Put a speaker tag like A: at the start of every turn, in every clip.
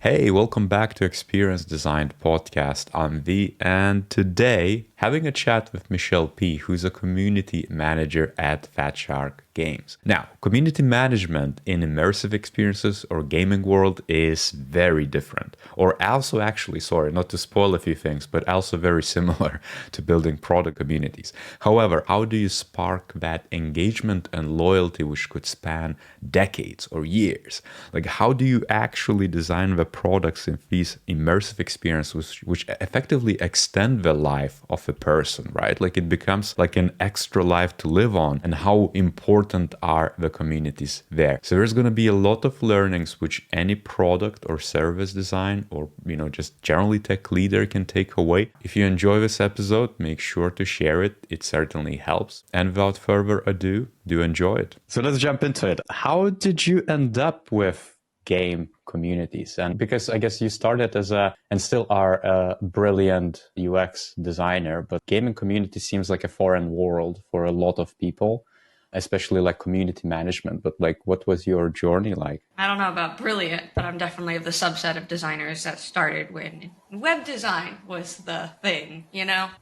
A: Hey, welcome back to Experience Designed Podcast. I'm V, and today having a chat with Michelle P, who's a community manager at Fatshark Games. Now, community management in immersive experiences or gaming world is very different, or also actually, sorry, not to spoil a few things, but also very similar to building product communities. However, how do you spark that engagement and loyalty which could span decades or years? Like, how do you actually design the products in these immersive experiences which effectively extend the life of a person, right? Like it becomes like an extra life to live on, and how important are the communities there. So there's going to be a lot of learnings which any product or service design or, just generally tech leader can take away. If you enjoy this episode, make sure to share it. It certainly helps. And without further ado, do enjoy it. So let's jump into it. How did you end up with game communities? And because I guess you started as and still are a brilliant UX designer, but gaming community seems like a foreign world for a lot of people, especially like community management. But like, what was your journey like?
B: I don't know about brilliant, but I'm definitely of the subset of designers that started when web design was the thing,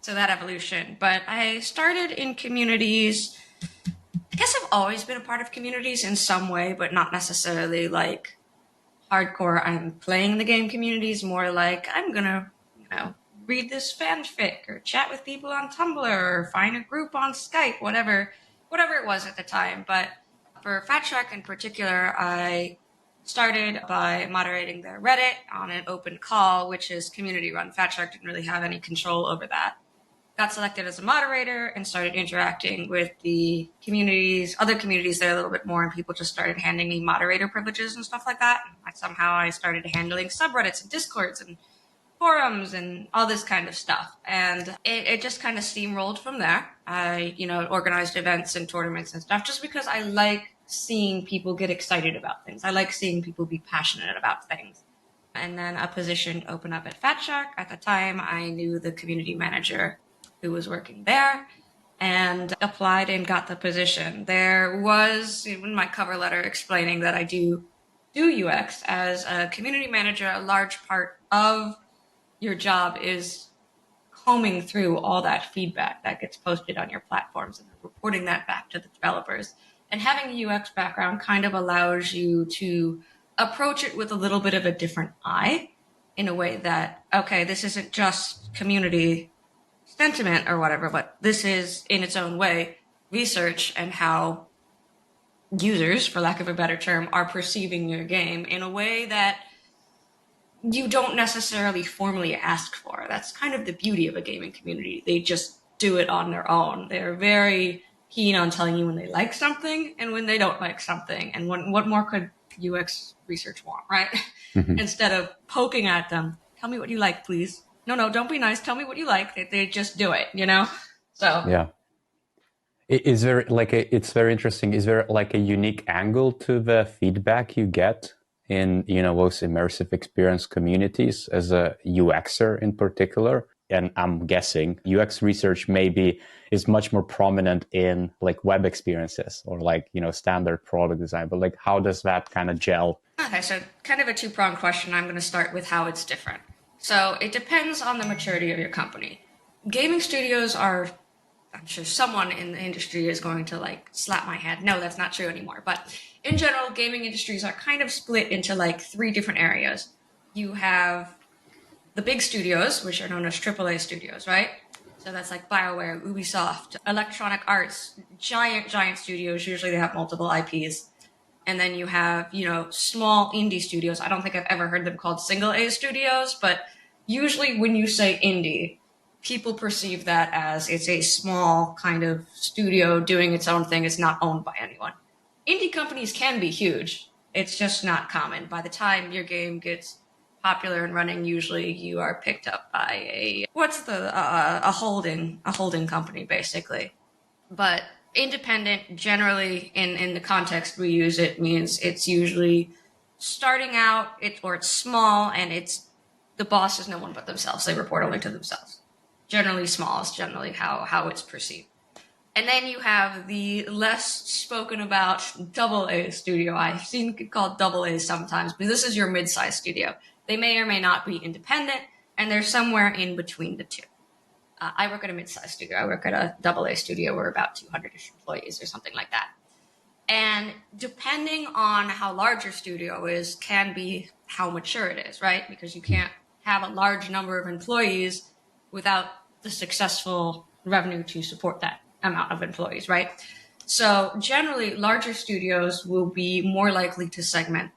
B: So that evolution. But I started in communities. I guess I've always been a part of communities in some way, but not necessarily like hardcore I'm playing the game communities, more like I'm gonna, read this fanfic or chat with people on Tumblr or find a group on Skype, whatever it was at the time. But for Fatshark in particular, I started by moderating their Reddit on an open call, which is community run. Fatshark didn't really have any control over that. Got selected as a moderator and started interacting with the communities, other communities there a little bit more, and people just started handing me moderator privileges and stuff like that. Somehow I started handling subreddits and discords and forums and all this kind of stuff. And it just kind of steamrolled from there. I, organized events and tournaments and stuff just because I like seeing people get excited about things. I like seeing people be passionate about things. And then a position opened up at Fatshark. At the time, I knew the community manager who was working there and applied and got the position. There was even my cover letter explaining that I do UX as a community manager. A large part of your job is combing through all that feedback that gets posted on your platforms and reporting that back to the developers. And having a UX background kind of allows you to approach it with a little bit of a different eye, in a way that, okay, this isn't just community sentiment or whatever, but this is in its own way research and how users, for lack of a better term, are perceiving your game in a way that you don't necessarily formally ask for. That's kind of the beauty of a gaming community. They just do it on their own. They're very keen on telling you when they like something and when they don't like something. And what more could UX research want, right? Mm-hmm. Instead of poking at them, tell me what you like, please. No, don't be nice. Tell me what you like. They just do it, So
A: yeah. Is there it's very interesting. Is there like a unique angle to the feedback you get in, those immersive experience communities as a UXer in particular? And I'm guessing UX research maybe is much more prominent in like web experiences or like, standard product design, but like, how does that kind of gel?
B: Okay, so kind of a two-pronged question. I'm going to start with how it's different. So it depends on the maturity of your company. Gaming studios are, I'm sure someone in the industry is going to like slap my hand. No, that's not true anymore. But in general, gaming industries are kind of split into like three different areas. You have the big studios, which are known as AAA studios, right? So that's like BioWare, Ubisoft, Electronic Arts, giant studios. Usually they have multiple IPs. And then you have, small indie studios. I don't think I've ever heard them called single A studios, but usually when you say indie, people perceive that as it's a small kind of studio doing its own thing. It's not owned by anyone. Indie companies can be huge. It's just not common. By the time your game gets popular and running, usually you are picked up by a holding company, basically. But independent, generally, in the context we use it, means it's usually starting out, or it's small, and the boss is no one but themselves. They report only to themselves. Generally small is generally how it's perceived. And then you have the less spoken about AA studio. I've seen it called AA sometimes, but this is your mid-sized studio. They may or may not be independent, and they're somewhere in between the two. I work at a mid-sized studio. I work at a AA studio. We're about 200-ish employees or something like that. And depending on how large your studio is can be how mature it is, right? Because you can't have a large number of employees without the successful revenue to support that amount of employees, right? So generally, larger studios will be more likely to segment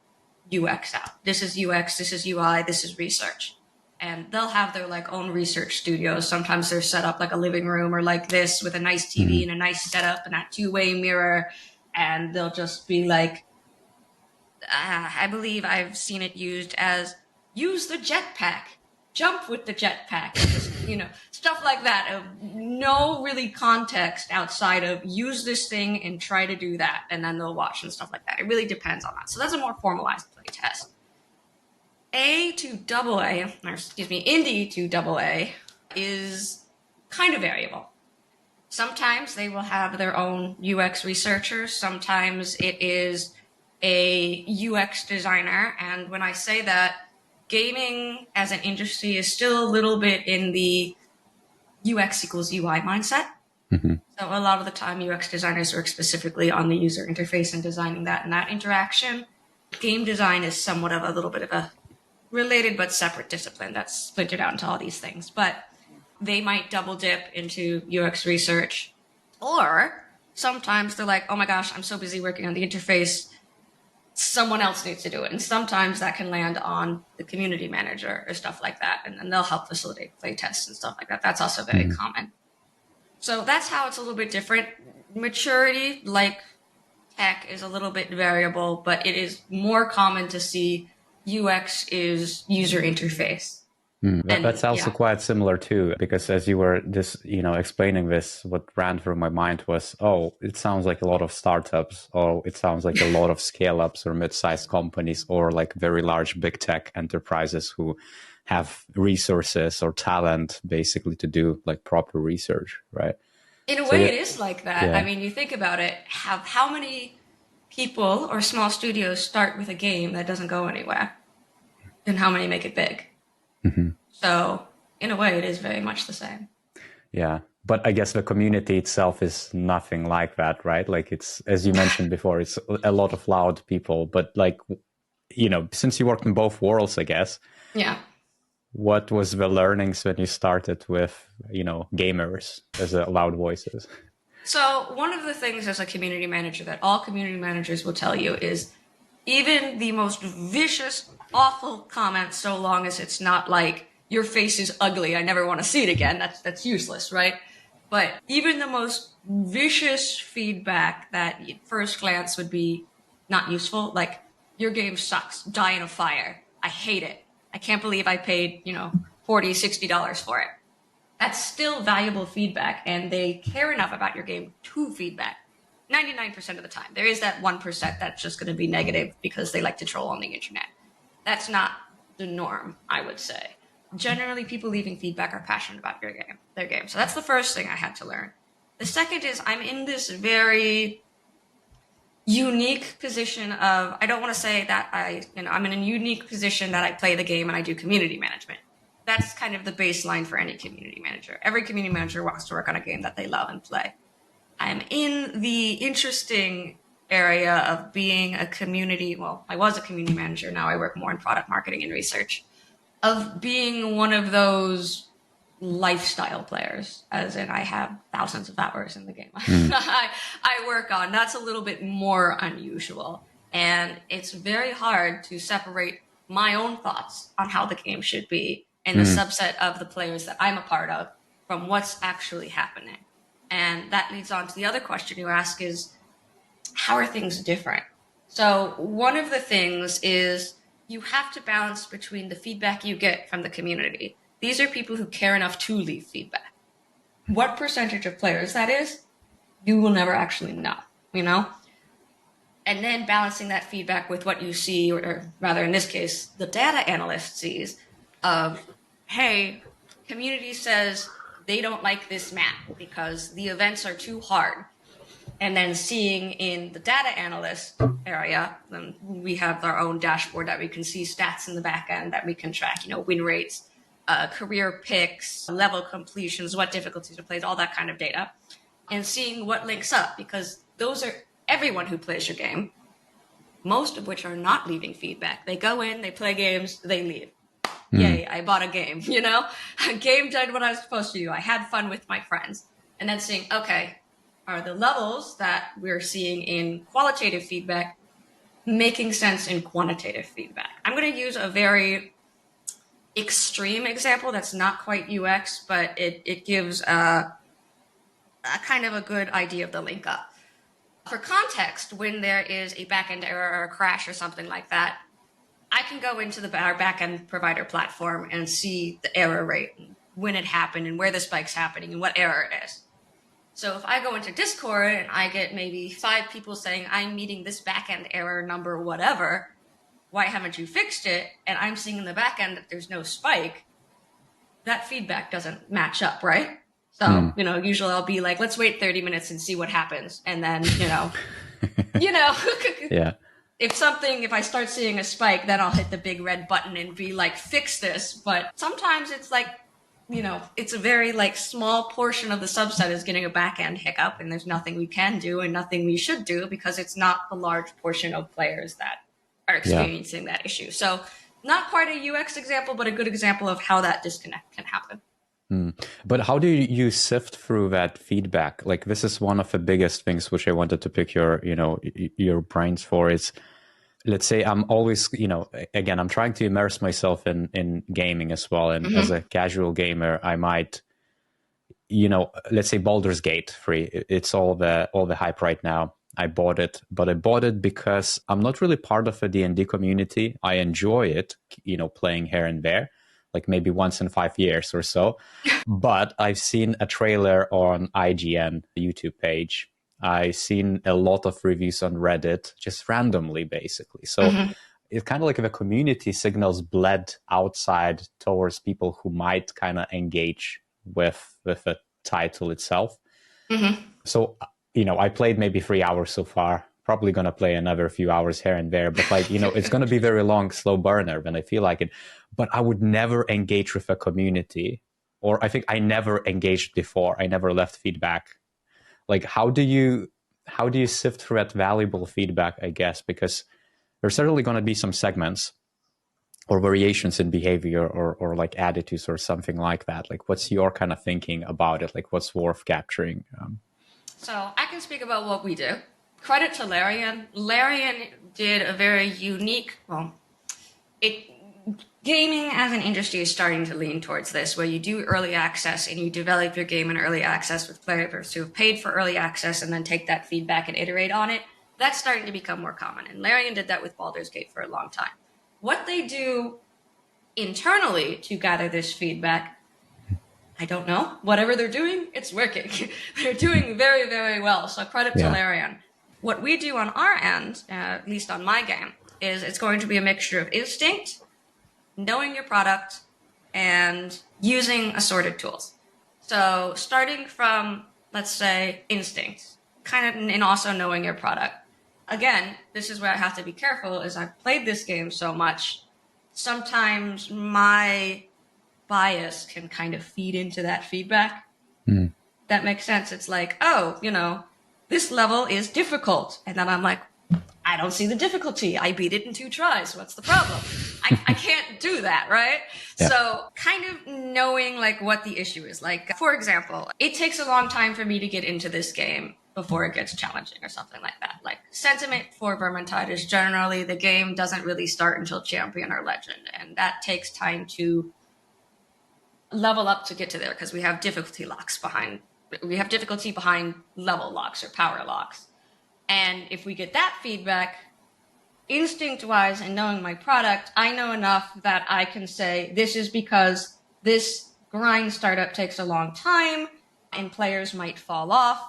B: UX out. This is UX, this is UI, this is research. And they'll have their like own research studios. Sometimes they're set up like a living room or like this with a nice TV and a nice setup and that two-way mirror. And they'll just be like, I believe I've seen it used as use the jetpack, jump with the jetpack, just, stuff like that. Of no really context outside of use this thing and try to do that. And then they'll watch and stuff like that. It really depends on that. So that's a more formalized play test. A to AA, or excuse me, indie to AA is kind of variable. Sometimes they will have their own UX researchers. Sometimes it is a UX designer. And when I say that, gaming as an industry is still a little bit in the UX equals UI mindset. Mm-hmm. So a lot of the time UX designers work specifically on the user interface and designing that and that interaction. Game design is somewhat of a little bit of a related but separate discipline that's splintered out into all these things. But they might double dip into UX research, or sometimes they're like, oh my gosh, I'm so busy working on the interface, someone else needs to do it. And sometimes that can land on the community manager or stuff like that. And then they'll help facilitate play tests and stuff like that. That's also very common. So that's how it's a little bit different. Maturity, like tech, is a little bit variable, but it is more common to see UX is user interface.
A: That's also quite similar too, because as you were explaining this, what ran through my mind was, it sounds like a lot of startups, or it sounds like a lot of scale ups or mid-sized companies, or like very large big tech enterprises who have resources or talent basically to do like proper research, right?
B: In a way, it is like that. Yeah. I mean, you think about it, how many people or small studios start with a game that doesn't go anywhere, and how many make it big? Mm-hmm. So in a way, it is very much the same.
A: Yeah. But I guess the community itself is nothing like that, right? Like it's, as you mentioned before, it's a lot of loud people, but like, since you worked in both worlds, I guess.
B: Yeah.
A: What was the learnings when you started with, gamers as loud voices?
B: So one of the things as a community manager that all community managers will tell you is even the most vicious, awful comment, so long as it's not like your face is ugly, I never want to see it again, that's useless, right? But even the most vicious feedback that at first glance would be not useful, like your game sucks, die in a fire, I hate it, I can't believe I paid, $40, $60 for it. That's still valuable feedback, and they care enough about your game to feedback. 99% of the time. There is that 1% that's just going to be negative because they like to troll on the internet. That's not the norm, I would say. Generally, people leaving feedback are passionate about their game. So that's the first thing I had to learn. The second is I'm in this very unique position of, I don't want to say that I'm in a unique position that I play the game and I do community management. That's kind of the baseline for any community manager. Every community manager wants to work on a game that they love and play. I'm in the interesting area of being a community, I was a community manager, now I work more in product marketing and research, of being one of those lifestyle players, as in I have thousands of hours in the game I work on. That's a little bit more unusual. And it's very hard to separate my own thoughts on how the game should be and the subset of the players that I'm a part of from what's actually happening. And that leads on to the other question you ask is, how are things different? So one of the things is you have to balance between the feedback you get from the community. These are people who care enough to leave feedback. What percentage of players that is, you will never actually know, And then balancing that feedback with what you see, or rather in this case, the data analyst sees of, hey, community says they don't like this map because the events are too hard. And then seeing in the data analyst area, we have our own dashboard that we can see stats in the back end that we can track, win rates, career picks, level completions, what difficulties are played, all that kind of data, and seeing what links up, because those are everyone who plays your game, most of which are not leaving feedback. They go in, they play games, they leave. Yay, I bought a game, A game did what I was supposed to do. I had fun with my friends. And then seeing, okay, are the levels that we're seeing in qualitative feedback making sense in quantitative feedback? I'm going to use a very extreme example that's not quite UX, but it gives a kind of a good idea of the link up. For context, when there is a backend error or a crash or something like that, I can go into our backend provider platform and see the error rate, and when it happened, and where the spike's happening, and what error it is. So if I go into Discord and I get maybe 5 people saying, I'm meeting this backend error number, whatever, why haven't you fixed it? And I'm seeing in the backend that there's no spike, that feedback doesn't match up, right? So, usually I'll be like, let's wait 30 minutes and see what happens. And then,
A: Yeah.
B: If I start seeing a spike, then I'll hit the big red button and be like, fix this. But sometimes it's like, it's a very small portion of the subset is getting a back-end hiccup, and there's nothing we can do and nothing we should do because it's not a large portion of players that are experiencing that issue. So not quite a UX example, but a good example of how that disconnect can happen.
A: But how do you sift through that feedback? Like, this is one of the biggest things which I wanted to pick your brains for is, let's say I'm always, again, I'm trying to immerse myself in gaming as well. And as a casual gamer, I might, let's say Baldur's Gate 3, it's all the hype right now. I bought it, but I bought it because I'm not really part of a D&D community. I enjoy it, playing here and there, like maybe once in 5 years or so. But I've seen a trailer on IGN, the YouTube page. I've seen a lot of reviews on Reddit, just randomly, basically. So it's kind of like the community signals bled outside towards people who might kind of engage with the title itself. So, I played maybe 3 hours so far. Probably going to play another few hours here and there. But it's going to be very long, slow burner when I feel like it. But I would never engage with a community, or I think I never engaged before. I never left feedback. Like, how do you sift through that valuable feedback, I guess? Because there's certainly going to be some segments or variations in behavior or like attitudes or something like that. Like, what's your kind of thinking about it? Like, what's worth capturing?
B: So I can speak about what we do. Credit to Larian. Larian did a very unique, gaming as an industry is starting to lean towards this, where you do early access and you develop your game in early access with players who have paid for early access and then take that feedback and iterate on it. That's starting to become more common. And Larian did that with Baldur's Gate for a long time. What they do internally to gather this feedback, I don't know. Whatever they're doing, it's working. They're doing very, very well. So credit to Larian. What we do on our end, at least on my game, is it's going to be a mixture of instinct, knowing your product, and using assorted tools. So starting from, let's say, instinct, kind of, and also knowing your product. Again, this is where I have to be careful, is I've played this game so much, sometimes my bias can kind of feed into that feedback. That makes sense. It's like, this level is difficult. And then I'm like, I don't see the difficulty. I beat it in 2 tries. What's the problem? I can't do that, right? Yeah. So kind of knowing what the issue is. Like, for example, it takes a long time for me to get into this game before it gets challenging or something like that. Like, sentiment for Vermintide is generally the game doesn't really start until Champion or Legend. And that takes time to level up to get to there because we have difficulty behind level locks or power locks. And if we get that feedback, instinct-wise and knowing my product, I know enough that I can say, this is because this grind startup takes a long time and players might fall off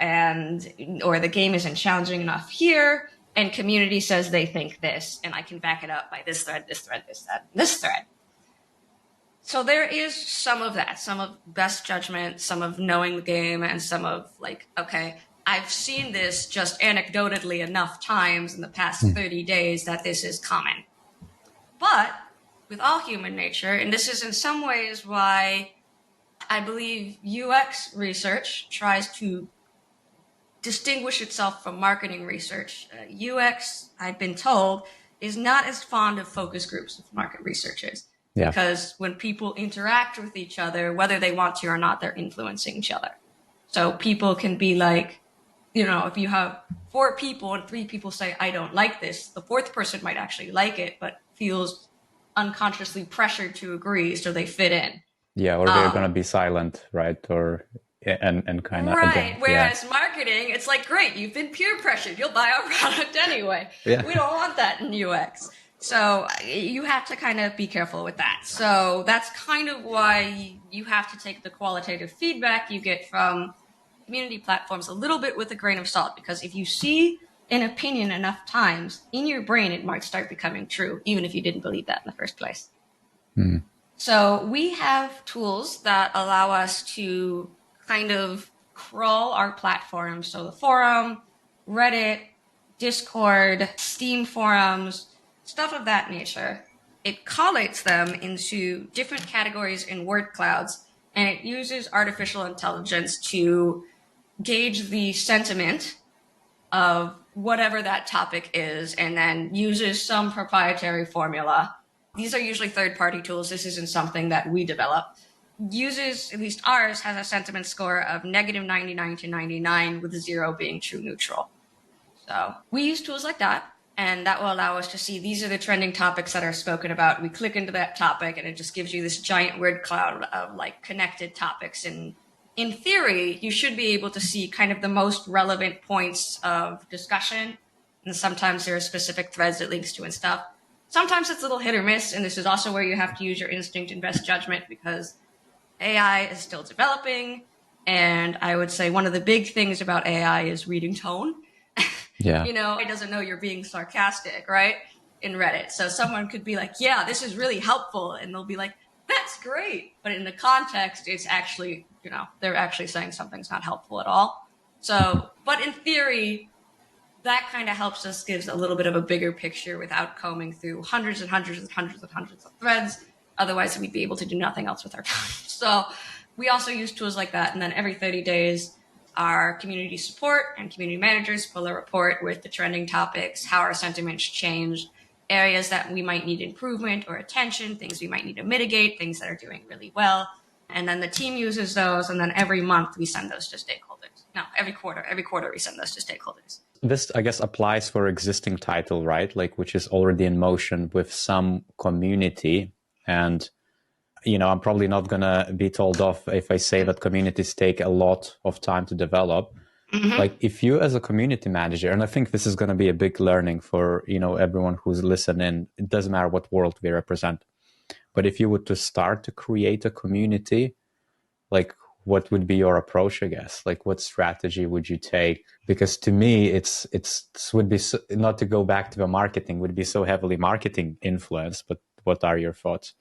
B: or the game isn't challenging enough here and community says they think this, and I can back it up by this thread, this thread, this thread, this thread. So there is some of that, some of best judgment, some of knowing the game, and some of okay, I've seen this just anecdotally enough times in the past 30 days that this is common. But with all human nature, and this is in some ways why I believe UX research tries to distinguish itself from marketing research. UX, I've been told, is not as fond of focus groups as market research is.
A: Yeah.
B: Because when people interact with each other, whether they want to or not, they're influencing each other. So people can be like, you know, if you have 4 people and 3 people say, I don't like this, the 4th person might actually like it, but feels unconsciously pressured to agree, so they fit in.
A: Yeah, or they're going to be silent, right? Or and kind of
B: right.
A: again.
B: Whereas marketing, it's like, great, you've been peer pressured, you'll buy our product anyway.
A: Yeah.
B: We don't want that in UX. So you have to kind of be careful with that. So that's kind of why you have to take the qualitative feedback you get from community platforms a little bit with a grain of salt, because if you see an opinion enough times in your brain, it might start becoming true, even if you didn't believe that in the first place. So we have tools that allow us to kind of crawl our platforms. So the forum, Reddit, Discord, Steam forums, stuff of that nature. It collates them into different categories in word clouds, and it uses artificial intelligence to gauge the sentiment of whatever that topic is, and then uses some proprietary formula. These are usually third-party tools. This isn't something that we develop. Uses, at least ours, has a sentiment score of -99 to 99, with 0 being true neutral. So we use tools like that, and that will allow us to see these are the trending topics that are spoken about. We click into that topic, and it just gives you this giant word cloud of like connected topics. And in theory, you should be able to see kind of the most relevant points of discussion. And sometimes there are specific threads it links to and stuff. Sometimes it's a little hit or miss, and this is also where you have to use your instinct and best judgment, because AI is still developing. And I would say one of the big things about AI is reading tone.
A: Yeah.
B: You know, it doesn't know you're being sarcastic, right? In Reddit. So someone could be like, yeah, this is really helpful. And they'll be like, that's great. But in the context, it's actually, you know, they're actually saying something's not helpful at all. So, but in theory, that kind of helps us, gives a little bit of a bigger picture without combing through hundreds and hundreds and hundreds and hundreds of threads. Otherwise, we'd be able to do nothing else with our time. So we also use tools like that. And then every 30 days, our community support and community managers pull a report with the trending topics, how our sentiments changed, areas that we might need improvement or attention, things we might need to mitigate, things that are doing really well. And then the team uses those. And then every month we send those to stakeholders. No, every quarter we send those to stakeholders.
A: This, I guess, applies for existing title, right? Like, which is already in motion with some community. And, you know, I'm probably not going to be told off if I say that communities take a lot of time to develop. Like, if you as a community manager, and I think this is going to be a big learning for, you know, everyone who's listening, it doesn't matter what world we represent. But if you were to start to create a community, like, what would be your approach, I guess? Like, what strategy would you take? Because to me, it's would be so, not to go back to the marketing, would be so heavily marketing influenced. But what are your thoughts?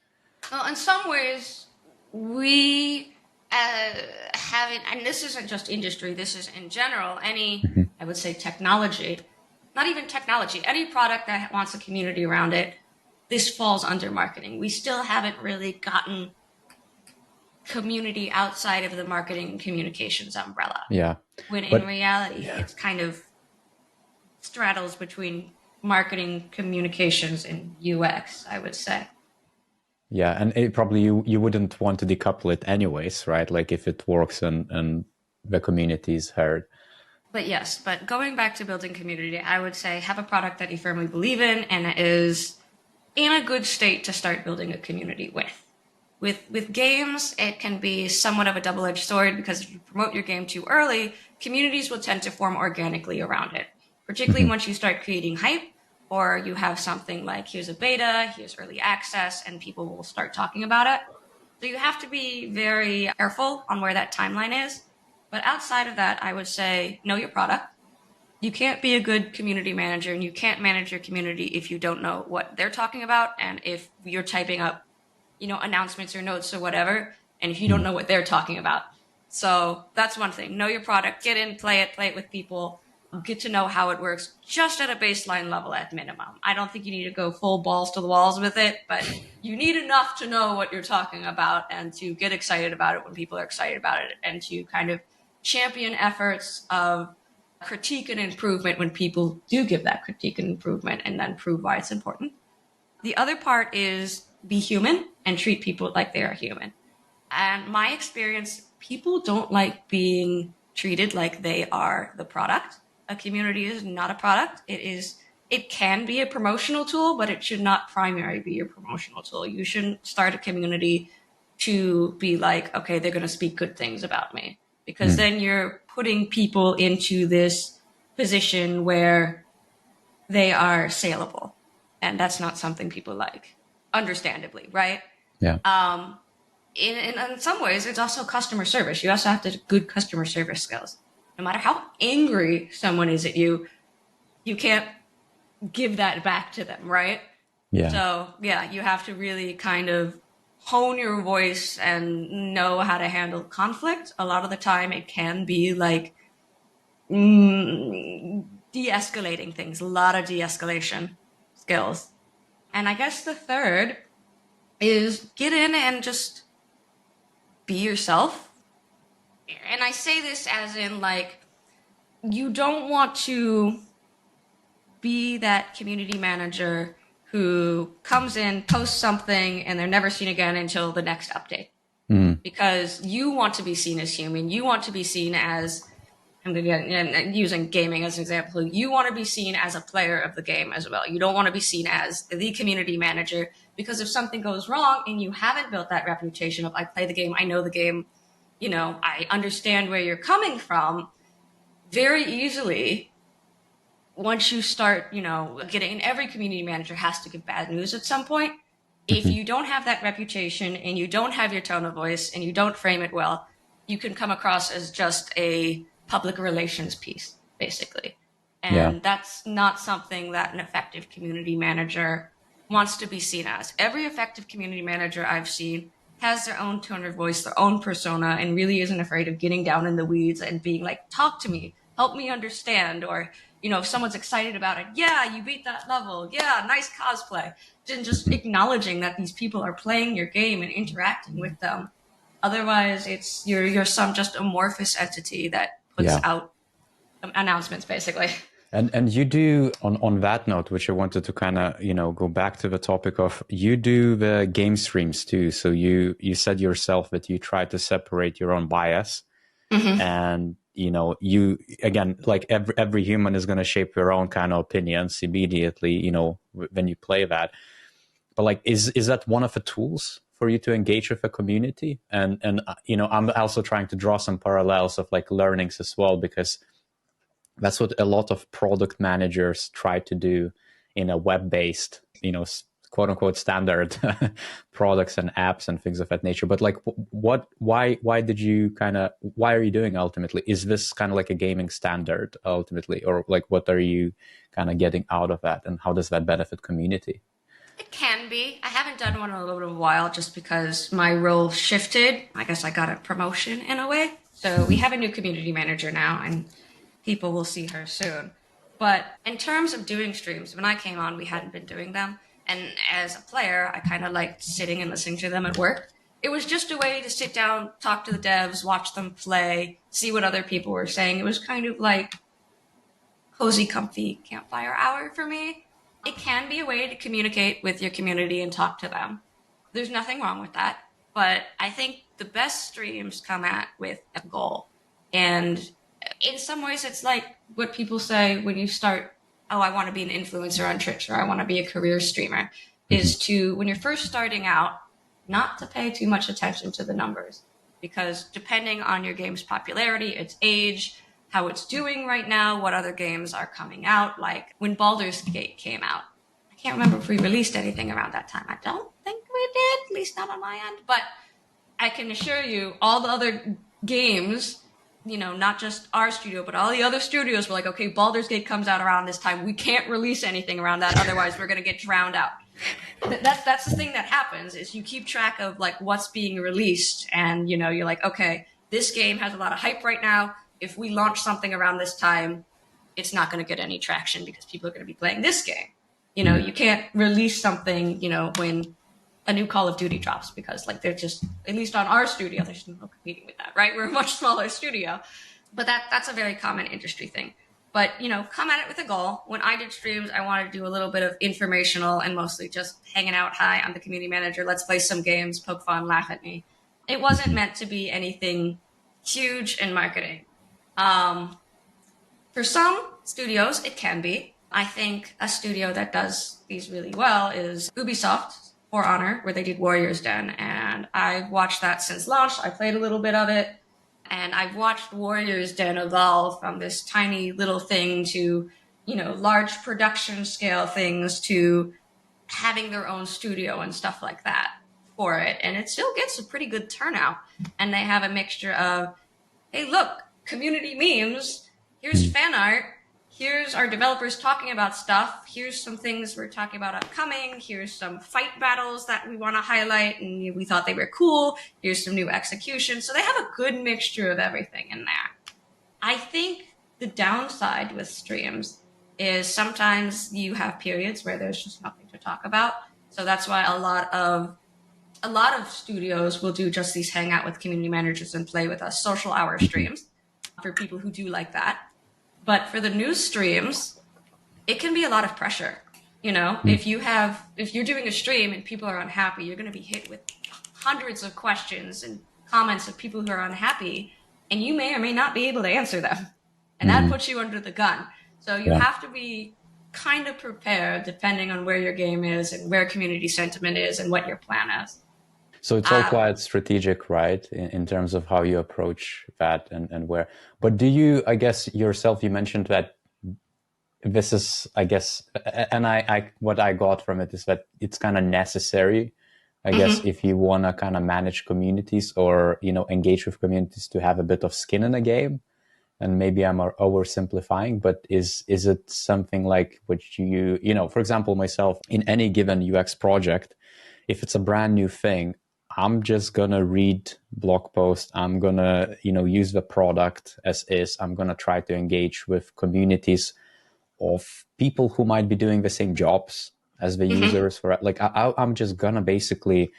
B: Well, in some ways, we haven't, and this isn't just industry, this is in general, any, I would say technology, not even technology, any product that wants a community around it, this falls under marketing. We still haven't really gotten community outside of the marketing and communications umbrella.
A: Yeah.
B: When in reality, it's kind of straddles between marketing, communications, and UX, I would say.
A: Yeah, and it probably you wouldn't want to decouple it anyways, right? Like if it works and the community is heard.
B: But yes, but going back to building community, I would say have a product that you firmly believe in and is in a good state to start building a community with. With games, it can be somewhat of a double-edged sword, because if you promote your game too early, communities will tend to form organically around it, particularly once you start creating hype, or you have something like, here's a beta, here's early access, and people will start talking about it. So you have to be very careful on where that timeline is. But outside of that, I would say know your product. You can't be a good community manager, and you can't manage your community if you don't know what they're talking about, and if you're typing up, you know, announcements or notes or whatever, and if you don't know what they're talking about. So that's one thing. Know your product, get in, play it with people, get to know how it works just at a baseline level at minimum. I don't think you need to go full balls to the walls with it, but you need enough to know what you're talking about and to get excited about it when people are excited about it, and to kind of champion efforts of critique and improvement when people do give that critique and improvement, and then prove why it's important. The other part is be human and treat people like they are human. And my experience, people don't like being treated like they are the product. A community is not a product. It can be a promotional tool, but it should not primarily be your promotional tool. You shouldn't start a community to be like, okay, they're going to speak good things about me, because then you're putting people into this position where they are saleable. And that's not something people like, understandably, right?
A: Yeah.
B: In some ways, it's also customer service. You also have to have good customer service skills. No matter how angry someone is at you, you can't give that back to them, right?
A: Yeah.
B: So, yeah, you have to really kind of hone your voice and know how to handle conflict. A lot of the time, it can be like de-escalating things, a lot of de-escalation skills. And I guess the third is get in and just be yourself. And I say this as in, like, you don't want to be that community manager who comes in, posts something, and they're never seen again until the next update. Because you want to be seen as human. You want to be seen as, I'm using gaming as an example, you want to be seen as a player of the game as well. You don't want to be seen as the community manager, because if something goes wrong and you haven't built that reputation of, I play the game, I know the game, I understand where you're coming from, very easily, once you start, getting, every community manager has to give bad news at some point. If you don't have that reputation and you don't have your tone of voice and you don't frame it well, you can come across as just a public relations piece, basically. And that's not something that an effective community manager wants to be seen as. Every effective community manager I've seen has their own tone of voice, their own persona, and really isn't afraid of getting down in the weeds and being like, talk to me, help me understand. Or, if someone's excited about it, yeah, you beat that level, yeah, nice cosplay. And just acknowledging that these people are playing your game and interacting with them. Otherwise, you're some just amorphous entity that puts out announcements, basically.
A: And you do, on that note, which I wanted to kind of, go back to the topic of, you do the game streams too. So you said yourself that you try to separate your own bias. And, you, again, like every human is going to shape your own kind of opinions immediately, when you play that. But like, is that one of the tools for you to engage with a community? And I'm also trying to draw some parallels of like learnings as well, because that's what a lot of product managers try to do in a web-based, quote unquote standard products and apps and things of that nature. But like, why are you doing ultimately? Is this kind of like a gaming standard ultimately, or like, what are you kind of getting out of that, and how does that benefit community?
B: It can be. I haven't done one in a little bit of a while, just because my role shifted. I guess I got a promotion in a way. So we have a new community manager now, and people will see her soon. But in terms of doing streams, when I came on, we hadn't been doing them. And as a player, I kind of liked sitting and listening to them at work. It was just a way to sit down, talk to the devs, watch them play, see what other people were saying. It was kind of like cozy, comfy campfire hour for me. It can be a way to communicate with your community and talk to them. There's nothing wrong with that. But I think the best streams come at with a goal. And in some ways, it's like what people say when you start, oh, I want to be an influencer on Twitch, or I want to be a career streamer, is to, when you're first starting out, not to pay too much attention to the numbers. Because depending on your game's popularity, its age, how it's doing right now, what other games are coming out. Like when Baldur's Gate came out, I can't remember if we released anything around that time. I don't think we did, at least not on my end. But I can assure you, all the other games, not just our studio, but all the other studios were like, okay, Baldur's Gate comes out around this time. We can't release anything around that, otherwise we're going to get drowned out. That's the thing that happens, is you keep track of like what's being released, and you're like, okay, this game has a lot of hype right now. If we launch something around this time, it's not going to get any traction because people are going to be playing this game. You can't release something, when a new Call of Duty drops, because like they're just, at least on our studio, there's no competing with that, right? We're a much smaller studio, but that's a very common industry thing. But, come at it with a goal. When I did streams, I wanted to do a little bit of informational and mostly just hanging out. Hi, I'm the community manager. Let's play some games, poke fun, laugh at me. It wasn't meant to be anything huge in marketing. For some studios, it can be. I think a studio that does these really well is Ubisoft, For Honor, where they did Warrior's Den. And I've watched that since launch. I played a little bit of it. And I've watched Warrior's Den evolve from this tiny little thing to, large production scale things to having their own studio and stuff like that for it. And it still gets a pretty good turnout. And they have a mixture of, hey, look, community memes. Here's fan art. Here's our developers talking about stuff. Here's some things we're talking about upcoming. Here's some fight battles that we want to highlight, and we thought they were cool. Here's some new execution. So they have a good mixture of everything in there. I think the downside with streams is sometimes you have periods where there's just nothing to talk about. So that's why a lot of studios will do just these hang out with community managers and play with us social hour streams for people who do like that. But for the news streams, it can be a lot of pressure. If you're doing a stream and people are unhappy, you're going to be hit with hundreds of questions and comments of people who are unhappy, and you may or may not be able to answer them. And that puts you under the gun. So you have to be kind of prepared depending on where your game is and where community sentiment is and what your plan is.
A: So it's all quite strategic, right, in terms of how you approach that and where. But do you, I guess, yourself, you mentioned that this is, I guess, and I what I got from it is that it's kind of necessary, I guess, if you want to kind of manage communities or, engage with communities to have a bit of skin in a game. And maybe I'm oversimplifying, but is it something like which for example, myself, in any given UX project, if it's a brand new thing, I'm just going to read blog posts. I'm going to, use the product as is. I'm going to try to engage with communities of people who might be doing the same jobs as the users. I'm just going to basically,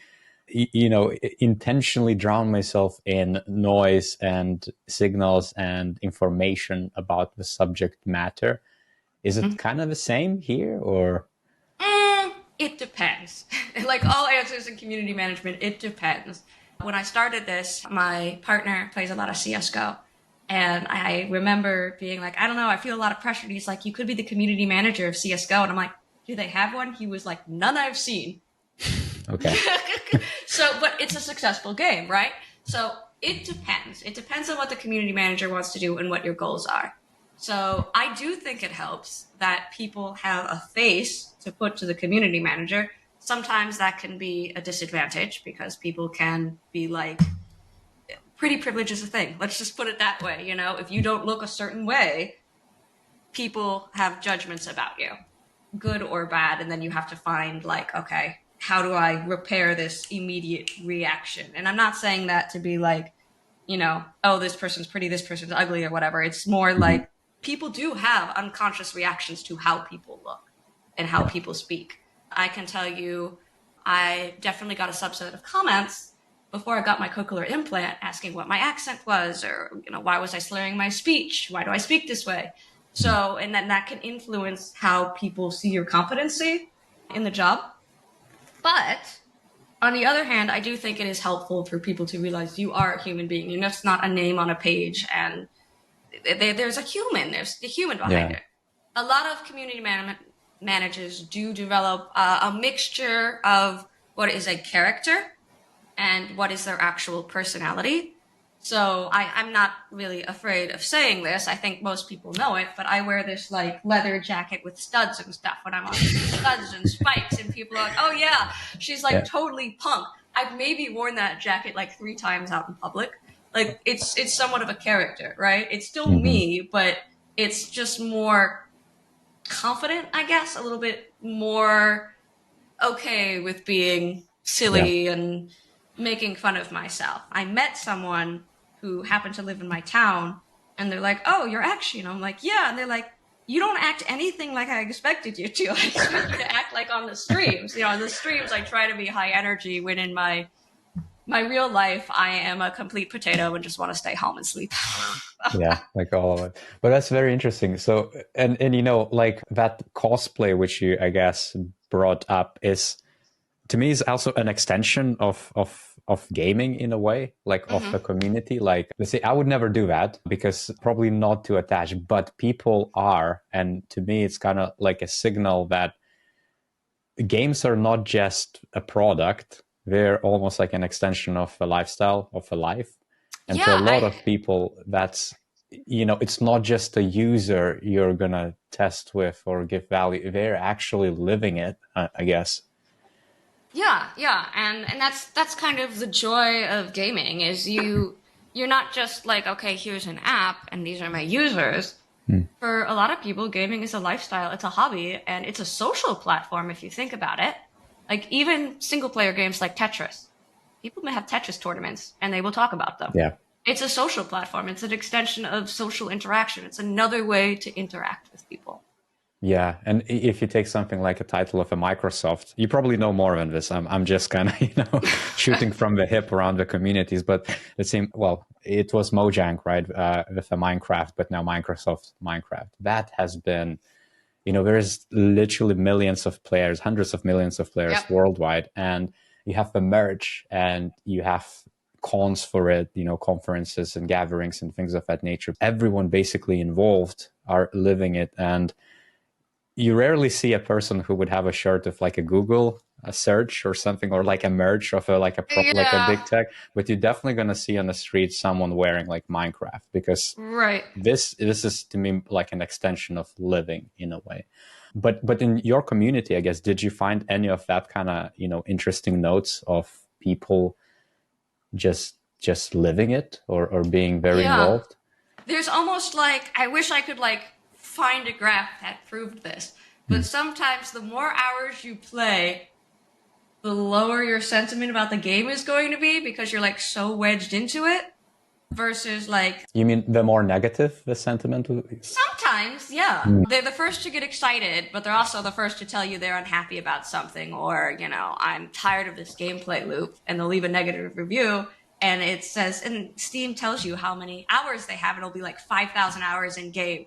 A: intentionally drown myself in noise and signals and information about the subject matter. Is it kind of the same here, or?
B: It depends. Like all answers in community management, it depends. When I started this, my partner plays a lot of CSGO. And I remember being like, I don't know, I feel a lot of pressure. And he's like, you could be the community manager of CSGO. And I'm like, do they have one? He was like, none I've seen.
A: Okay.
B: But it's a successful game, right? So it depends. It depends on what the community manager wants to do and what your goals are. So I do think it helps that people have a face to put to the community manager. Sometimes that can be a disadvantage because people can be like, pretty privilege is a thing. Let's just put it that way. If you don't look a certain way, people have judgments about you, good or bad. And then you have to find like, okay, how do I repair this immediate reaction? And I'm not saying that to be like, oh, this person's pretty, this person's ugly or whatever. It's more like people do have unconscious reactions to how people look and how people speak. I can tell you, I definitely got a subset of comments before I got my cochlear implant asking what my accent was, or, why was I slurring my speech? Why do I speak this way? So, and then that can influence how people see your competency in the job. But on the other hand, I do think it is helpful for people to realize you are a human being. You're just not a name on a page, and there's a human. There's the human behind it. A lot of community managers do develop a mixture of what is a character and what is their actual personality. So I'm not really afraid of saying this. I think most people know it, but I wear this like leather jacket with studs and stuff when I'm on studs and spikes, and people are like, oh yeah, she's like totally punk. I've maybe worn that jacket like 3 times out in public. Like it's somewhat of a character, right? It's still me, but it's just more confident, I guess, a little bit more okay with being silly and making fun of myself. I met someone who happen to live in my town, and they're like, "Oh, you're Actually," and I'm like, "Yeah," and they're like, "You don't act anything like I expected you to. I expect you to act like on the streams. You know, on the streams, I try to be high energy, when in my real life, I am a complete potato and just want to stay home and sleep."
A: Yeah, like all of it. But that's very interesting. So, and you know, like that cosplay, which you, I guess, brought up is, to me, is also an extension of gaming in a way, like of the community. Like, let's say I would never do that because probably not too attached, but people are. And to me, it's kind of like a signal that games are not just a product, they're almost like an extension of a lifestyle, of a life. And to a
B: Yeah,
A: lot of people, that's, you know, it's not just a user you're going to test with or give value. They're actually living it, I guess.
B: yeah, and that's kind of the joy of gaming, is you're not just like, okay, here's an app and these are my users. For a lot of people, gaming is a lifestyle, it's a hobby, and it's a social platform if you think about it. Like even single player games like Tetris. People may have Tetris tournaments and they will talk about them.
A: Yeah.
B: It's a social platform. It's an extension of social interaction. It's another way to interact with people.
A: Yeah, and if you take something like a title of a Microsoft, you probably know more than this. I'm just kind of, you know, shooting from the hip around the communities. But it seemed, well, it was Mojang, right, with the Minecraft, but now Microsoft Minecraft. That has been, you know, there's literally millions of players, hundreds of millions of players
B: Yep.
A: worldwide, and you have the merge and you have cons for it, you know, conferences and gatherings and things of that nature. Everyone basically involved are living it, and you rarely see a person who would have a shirt of like a Google a search or something, or like a merge of a like a big
B: Yeah.
A: tech, but you're definitely going to see on the street someone wearing like Minecraft, because
B: Right.
A: this is to me like an extension of living in a way. But in your community, I guess, did you find any of that kind of, you know, interesting notes of people just living it, or being very
B: Yeah.
A: involved?
B: There's almost like, I wish I could like find a graph that proved this, but sometimes the more hours you play, the lower your sentiment about the game is going to be, because you're like so wedged into it, versus like
A: You mean the more negative the sentiment is?
B: sometimes, yeah. They're the first to get excited, but they're also the first to tell you they're unhappy about something, or, you know, I'm tired of this gameplay loop, and they'll leave a negative review. And it says, and Steam tells you how many hours they have, and it'll be like 5,000 hours in game.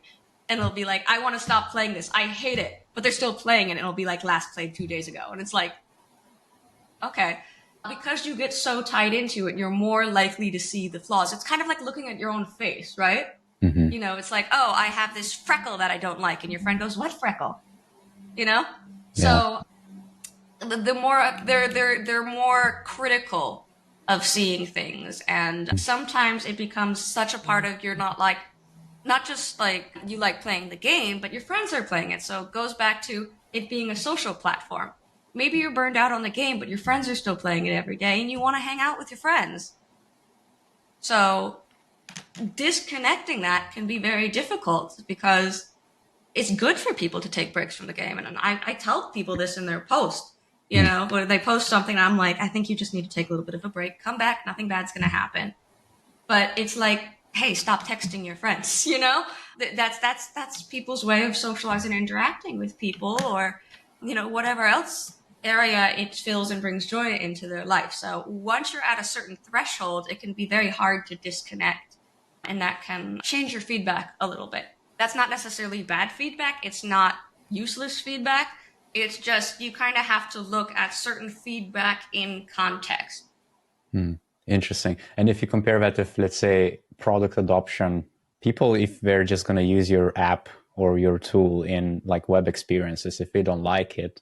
B: And it'll be like, I want to stop playing this. I hate it. But they're still playing it, and it'll be like, last played 2 days ago. And it's like, okay. Because you get so tied into it, you're more likely to see the flaws. It's kind of like looking at your own face, right? You know, it's like, oh, I have this freckle that I don't like. And your friend goes, what freckle? You know?
A: Yeah.
B: So the more they're more critical of seeing things. And sometimes it becomes such a part of, you're not just like you like playing the game, but your friends are playing it. So it goes back to it being a social platform. Maybe you're burned out on the game, but your friends are still playing it every day and you want to hang out with your friends. So disconnecting that can be very difficult, because it's good for people to take breaks from the game. And I tell people this in their post, you know, when they post something, I'm like, I think you just need to take a little bit of a break, come back, nothing bad's going to happen. But it's like, hey, stop texting your friends, you know? That's people's way of socializing and interacting with people, or, you know, whatever else area it fills and brings joy into their life. So once you're at a certain threshold, it can be very hard to disconnect, and that can change your feedback a little bit. That's not necessarily bad feedback. It's not useless feedback. It's just, you kind of have to look at certain feedback in context.
A: Interesting. And if you compare that with, let's say, product adoption, people, if they're just going to use your app or your tool in like web experiences, if they don't like it,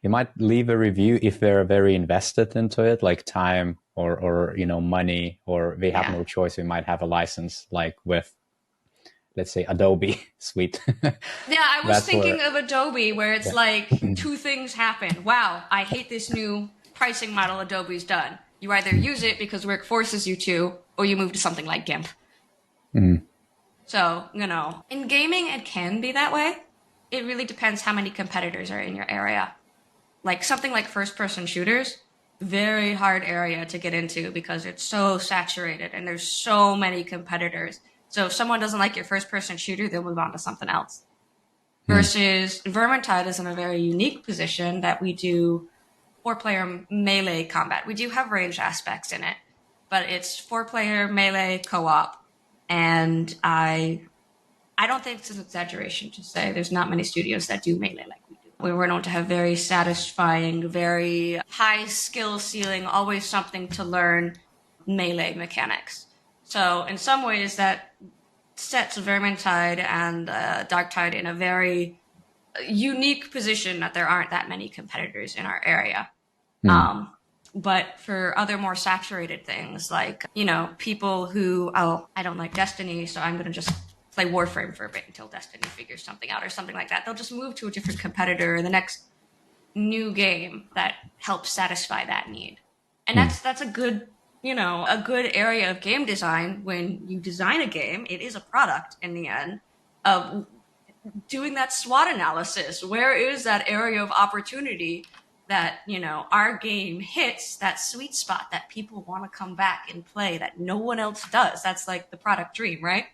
A: you might leave a review if they're very invested into it, like time or you know, money, or they have
B: Yeah.
A: no choice. They might have a license, like with, let's say, Adobe Suite.
B: Yeah, I was
A: That's
B: thinking
A: where,
B: of Adobe, where it's like two things happen. Wow, I hate this new pricing model Adobe's done. You either use it because work forces you to, or you move to something like GIMP. So, you know, in gaming, it can be that way. It really depends how many competitors are in your area. Like something like first person shooters, very hard area to get into because it's so saturated and there's so many competitors. So if someone doesn't like your first person shooter, they'll move on to something else. Versus Vermintide is in a very unique position that we do 4-player melee combat. We do have range aspects in it, but it's 4-player melee co-op. And I don't think it's an exaggeration to say there's not many studios that do melee like we do. We were known to have very satisfying, very high skill ceiling, always something to learn melee mechanics. So in some ways that sets Vermintide and Darktide in a very unique position that there aren't that many competitors in our area. But for other more saturated things, like, people who, I don't like Destiny, so I'm going to just play Warframe for a bit until Destiny figures something out or something like that. They'll just move to a different competitor or the next new game that helps satisfy that need. And that's a good, a good area of game design. When you design a game, it is a product in the end of doing that SWOT analysis. Where is that area of opportunity that, our game hits that sweet spot that people want to come back and play that no one else does? That's like the product dream, right?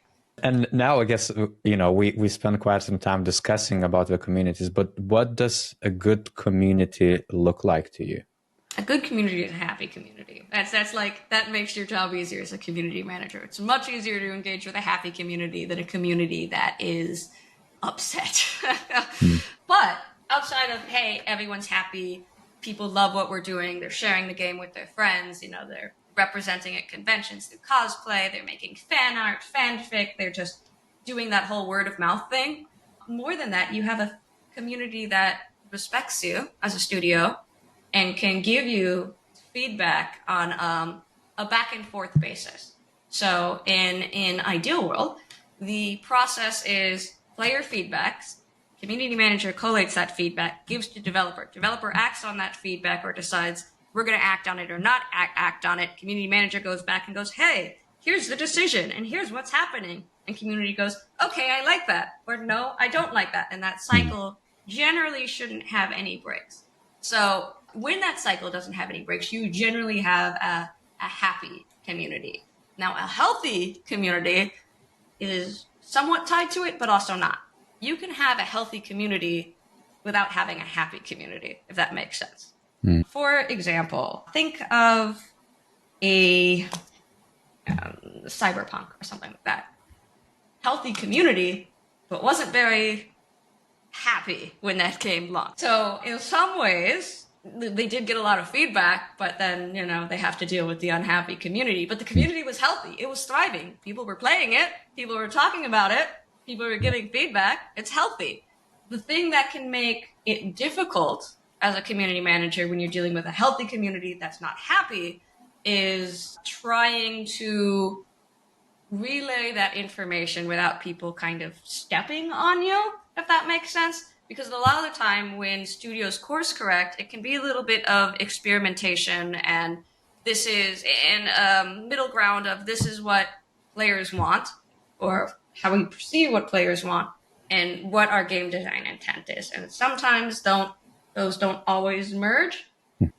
C: And now I guess, we spend quite some time discussing about the communities, but what does a good community look like to you?
B: A good community is a happy community. That makes your job easier as a community manager. It's much easier to engage with a happy community than a community that is upset. But outside of, hey, everyone's happy, people love what we're doing, they're sharing the game with their friends, they're representing at conventions through cosplay, they're making fan art, fanfic, they're just doing that whole word of mouth thing. More than that, you have a community that respects you as a studio and can give you feedback on a back and forth basis. So in ideal world, the process is player feedbacks, community manager collates that feedback, gives to developer. Developer acts on that feedback or decides we're going to act on it or not act on it. Community manager goes back and goes, hey, here's the decision and here's what's happening. And community goes, okay, I like that. Or no, I don't like that. And that cycle generally shouldn't have any breaks. So when that cycle doesn't have any breaks, you generally have a happy community. Now, a healthy community is somewhat tied to it, but also not. You can have a healthy community without having a happy community, if that makes sense. For example, think of a cyberpunk or something like that. Healthy community, but wasn't very happy when that came along. So in some ways, they did get a lot of feedback, but then, they have to deal with the unhappy community. But the community was healthy. It was thriving. People were playing it. People were talking about it. People were giving feedback. It's healthy. The thing that can make it difficult as a community manager when you're dealing with a healthy community that's not happy is trying to relay that information without people kind of stepping on you, if that makes sense. Because a lot of the time when studios course correct, it can be a little bit of experimentation, and this is in a middle ground of this is what players want, or how we perceive what players want, and what our game design intent is. And sometimes those don't always merge.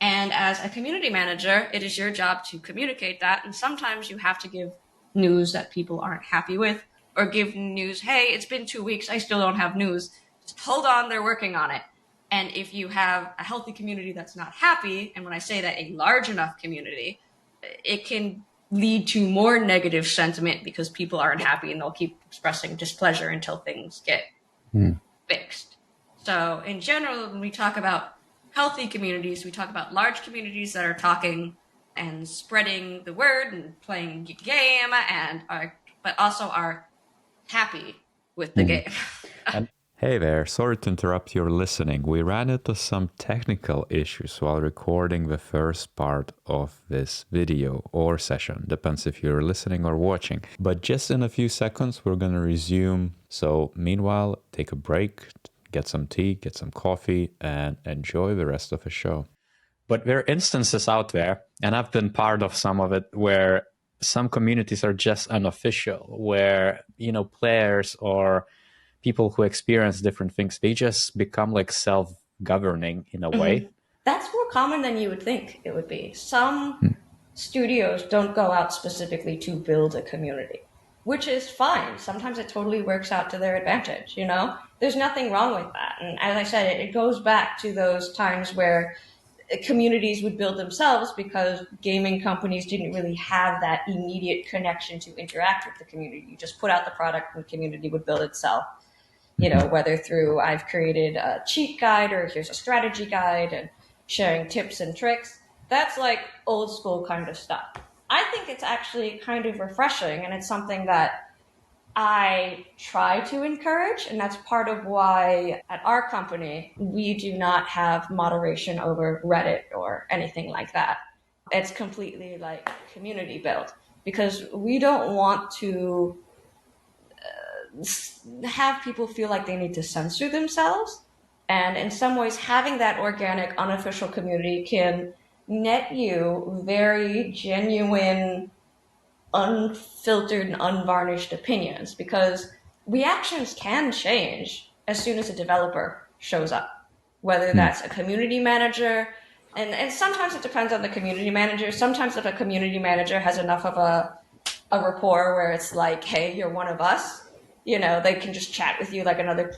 B: And as a community manager, it is your job to communicate that. And sometimes you have to give news that people aren't happy with, or give news, hey, it's been 2 weeks, I still don't have news. Just hold on, they're working on it. And if you have a healthy community that's not happy, and when I say that, a large enough community, it can lead to more negative sentiment because people aren't happy and they'll keep expressing displeasure until things get fixed. So in general, when we talk about healthy communities, we talk about large communities that are talking and spreading the word and playing the game, but also are happy with the game.
A: Hey there, sorry to interrupt your listening. We ran into some technical issues while recording the first part of this video or session. Depends if you're listening or watching. But just in a few seconds, we're going to resume. So meanwhile, take a break, get some tea, get some coffee, and enjoy the rest of the show.
C: But there are instances out there, and I've been part of some of it, where some communities are just unofficial, where, players or people who experience different things, they just become like self-governing in a way.
B: That's more common than you would think it would be. Some studios don't go out specifically to build a community, which is fine. Sometimes it totally works out to their advantage, you know? There's nothing wrong with that. And as I said, it goes back to those times where communities would build themselves because gaming companies didn't really have that immediate connection to interact with the community. You just put out the product and the community would build itself, you know, whether through I've created a cheat guide or here's a strategy guide and sharing tips and tricks. That's like old school kind of stuff. I think it's actually kind of refreshing, and it's something that I try to encourage, and that's part of why at our company, we do not have moderation over Reddit or anything like that. It's completely like community built, because we don't want to have people feel like they need to censor themselves. And in some ways, having that organic, unofficial community can net you very genuine, unfiltered and unvarnished opinions, because reactions can change as soon as a developer shows up, whether that's a community manager. And sometimes it depends on the community manager. Sometimes if a community manager has enough of a rapport where it's like, hey, you're one of us, you know, they can just chat with you like another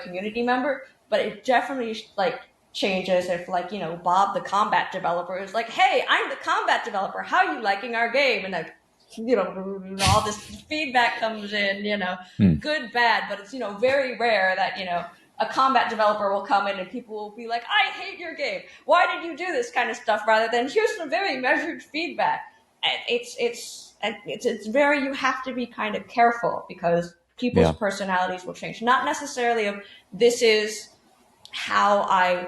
B: community member. But it definitely like changes if, like, you know, Bob, the combat developer, is like, hey, I'm the combat developer, how are you liking our game? And like, you know, all this feedback comes in, you know, good, bad, but it's, you know, very rare that, you know, a combat developer will come in and people will be like, I hate your game, why did you do this kind of stuff, rather than here's some very measured feedback. And it's very, you have to be kind of careful, because people's personalities will change. Not necessarily of this is how I,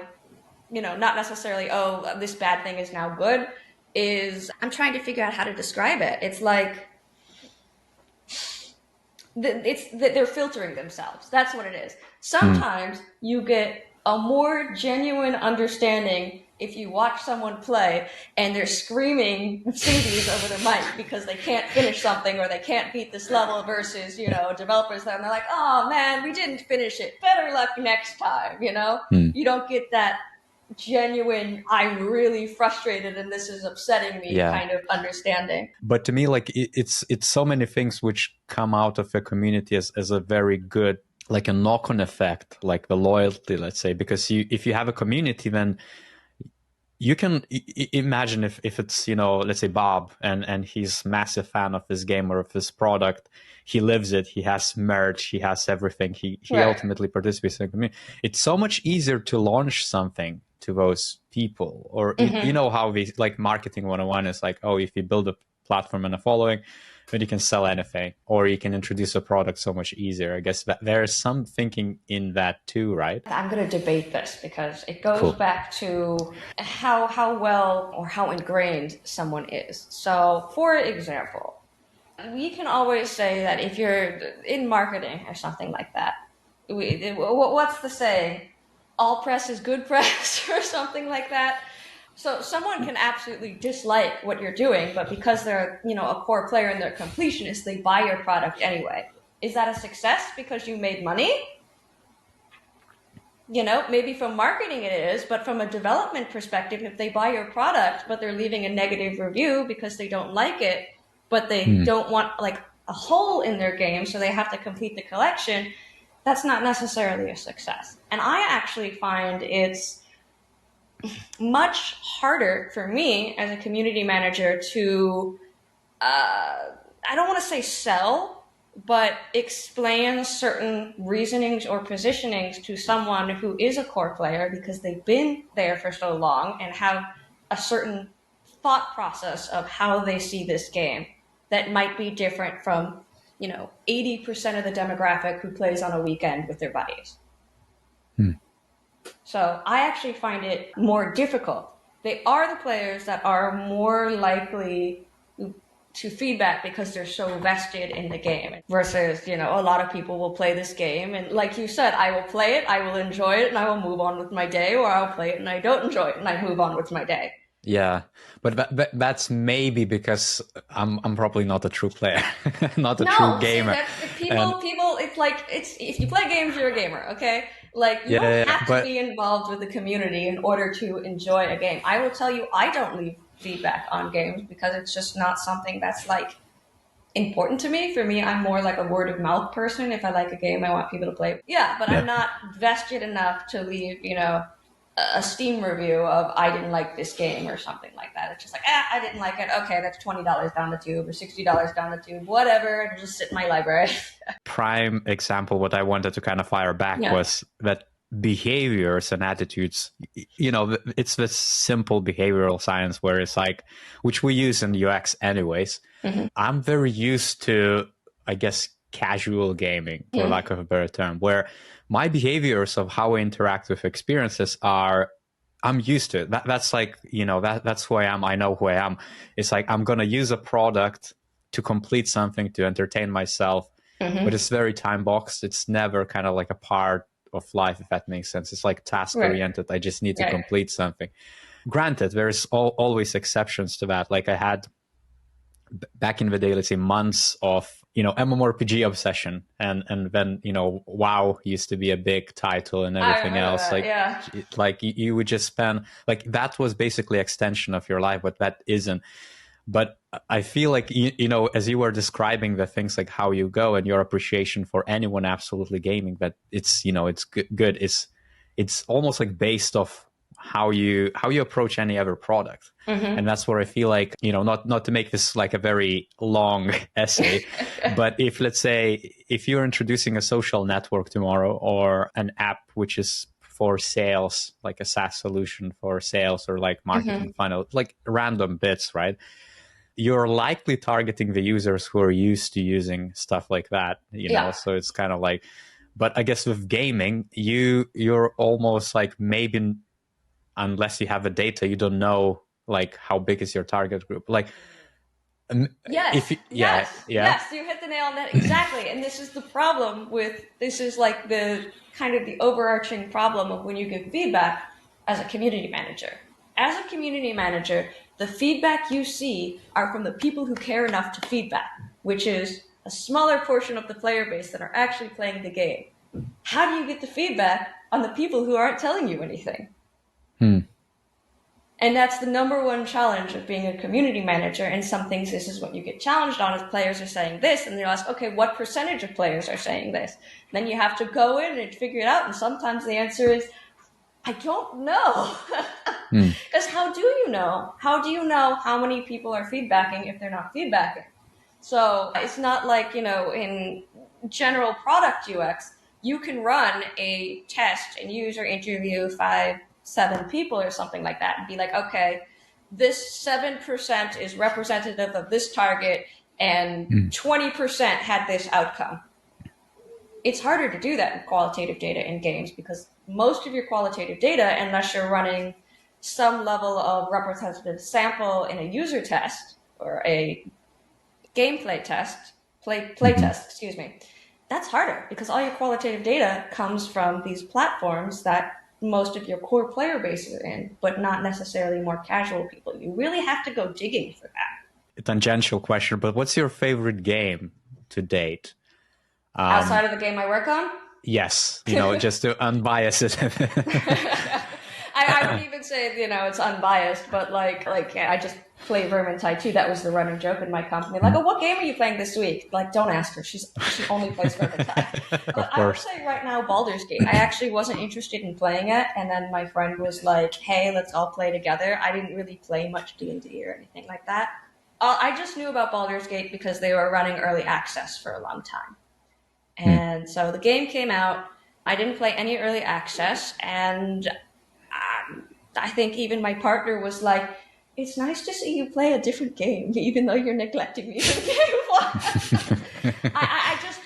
B: you know, not necessarily, oh, this bad thing is now good. Is I'm trying to figure out how to describe it. It's like they're filtering themselves. That's what it is. Sometimes you get a more genuine understanding if you watch someone play and they're screaming CDs over their mic because they can't finish something or they can't beat this level, versus, you know, developers that are like, oh man, we didn't finish it, better luck next time, you know? You don't get that genuine, I'm really frustrated and this is upsetting me kind of understanding.
C: But to me, like, it's so many things which come out of a community as a very good, like a knock-on effect, like the loyalty, let's say, because if you have a community, then you can imagine if it's, you know, let's say Bob, and he's massive fan of his game or of his product, he lives it, he has merch, he has everything, he ultimately participates in the community. It's so much easier to launch something to those people, or you know how we, like, marketing 101 is like, oh, if you build a platform and a following, then you can sell anything, or you can introduce a product so much easier. I guess that there is some thinking in that too, right?
B: I'm going to debate this, because it goes back to how well or how ingrained someone is. So, for example, we can always say that if you're in marketing or something like that, what's the saying? All press is good press, or something like that. So someone can absolutely dislike what you're doing, but because they're, you know, a core player and they're completionists, they buy your product anyway. Is that a success because you made money? You know, maybe from marketing it is, but from a development perspective, if they buy your product, but they're leaving a negative review because they don't like it, but they don't want, like, a hole in their game, so they have to complete the collection, that's not necessarily a success. And I actually find it's much harder for me as a community manager to, I don't want to say sell, but explain certain reasonings or positionings to someone who is a core player, because they've been there for so long and have a certain thought process of how they see this game that might be different from, you know, 80% of the demographic who plays on a weekend with their buddies. So I actually find it more difficult. They are the players that are more likely to feedback because they're so vested in the game, versus, you know, a lot of people will play this game and, like you said, I will play it, I will enjoy it, and I will move on with my day, or I'll play it and I don't enjoy it and I move on with my day.
C: Yeah, but that's maybe because I'm probably not a true player, not a true gamer.
B: See, people, it's like, it's, if you play games, you're a gamer, okay? Like, you don't
C: Yeah,
B: have to
C: but
B: be involved with the community in order to enjoy a game. I will tell you, I don't leave feedback on games because it's just not something that's like important to me. For me, I'm more like a word of mouth person. If I like a game, I want people to play. Yeah, but I'm
C: yeah.
B: not vested enough to leave, a Steam review of I didn't like this game or something like that. It's just like, I didn't like it. Okay, that's $20 down the tube or $60 down the tube, whatever. It'll just sit in my library.
C: Prime example, what I wanted to kind of fire back
B: Yeah.
C: was that behaviors and attitudes, it's this simple behavioral science where it's like, which we use in UX anyways. I'm very used to, I guess, casual gaming, for lack of a better term, where my behaviors of how I interact with experiences are, I'm used to it. That's like, that's who I am. I know who I am. It's like, I'm going to use a product to complete something, to entertain myself, but it's very time boxed. It's never kind of like a part of life, if that makes sense. It's like task oriented. I just need to complete something. Granted, there's always exceptions to that. Like I had back in the day, let's say months of, MMORPG obsession. And then, WoW used to be a big title and everything else. Like you would just spend, like, that was basically extension of your life, but that isn't. But I feel like, as you were describing the things, like how you go and your appreciation for anyone absolutely gaming, that it's, it's good. It's almost like based off how you approach any other product. And that's where I feel like, not to make this like a very long essay, but if, let's say, if you're introducing a social network tomorrow or an app which is for sales, like a SaaS solution for sales or like marketing funnel, like random bits, right? You're likely targeting the users who are used to using stuff like that, so it's kind of like, but I guess with gaming, you're almost like, maybe unless you have the data, you don't know like how big is your target group. Like,
B: Yes, you hit the nail on that exactly. And this is the problem this is like the kind of the overarching problem of when you give feedback as a community manager. As a community manager, the feedback you see are from the people who care enough to feedback, which is a smaller portion of the player base that are actually playing the game. How do you get the feedback on the people who aren't telling you anything? And that's the number one challenge of being a community manager. And some things, this is what you get challenged on, is players are saying this, and they're asked, okay, what percentage of players are saying this? Then you have to go in and figure it out. And sometimes the answer is, I don't know. Because how do you know? How do you know how many people are feedbacking if they're not feedbacking? So it's not like, in general product UX, you can run a test and user interview 5-7 people or something like that and be like, okay, this 7% is representative of this target and 20% had this outcome. It's harder to do that in qualitative data in games because most of your qualitative data, unless you're running some level of representative sample in a user test or a gameplay test, play test, excuse me, that's harder because all your qualitative data comes from these platforms that most of your core player base are in, but not necessarily more casual people. You really have to go digging for that.
C: A tangential question, but what's your favorite game to date?
B: Outside of the game I work on?
C: Yes, just to unbiased it.
B: I wouldn't even say, it's unbiased, but like I just play Vermintide 2. That was the running joke in my company. Like, oh, what game are you playing this week? Like, don't ask her. She only plays Vermintide. But I would say right now, Baldur's Gate. I actually wasn't interested in playing it, and then my friend was like, hey, let's all play together. I didn't really play much D&D or anything like that. I just knew about Baldur's Gate because they were running early access for a long time. And so the game came out. I didn't play any early access, and I think even my partner was like, it's nice to see you play a different game, even though you're neglecting me for game one.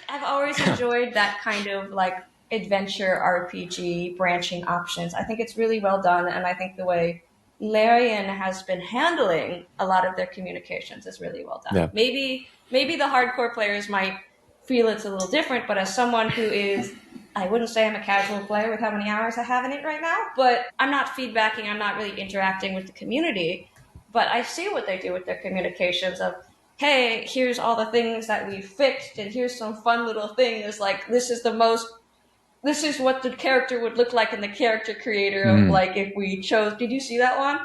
B: I've always enjoyed that kind of like adventure RPG, branching options. I think it's really well done, and I think the way Larian has been handling a lot of their communications is really well done. Yeah. Maybe the hardcore players might feel it's a little different, but as someone who is, I wouldn't say I'm a casual player with how many hours I have in it right now, but I'm not feedbacking, I'm not really interacting with the community, but I see what they do with their communications of, hey, here's all the things that we fixed, and here's some fun little things, like this is the most this is what the character would look like in the character creator of like if we chose. Did you see that one?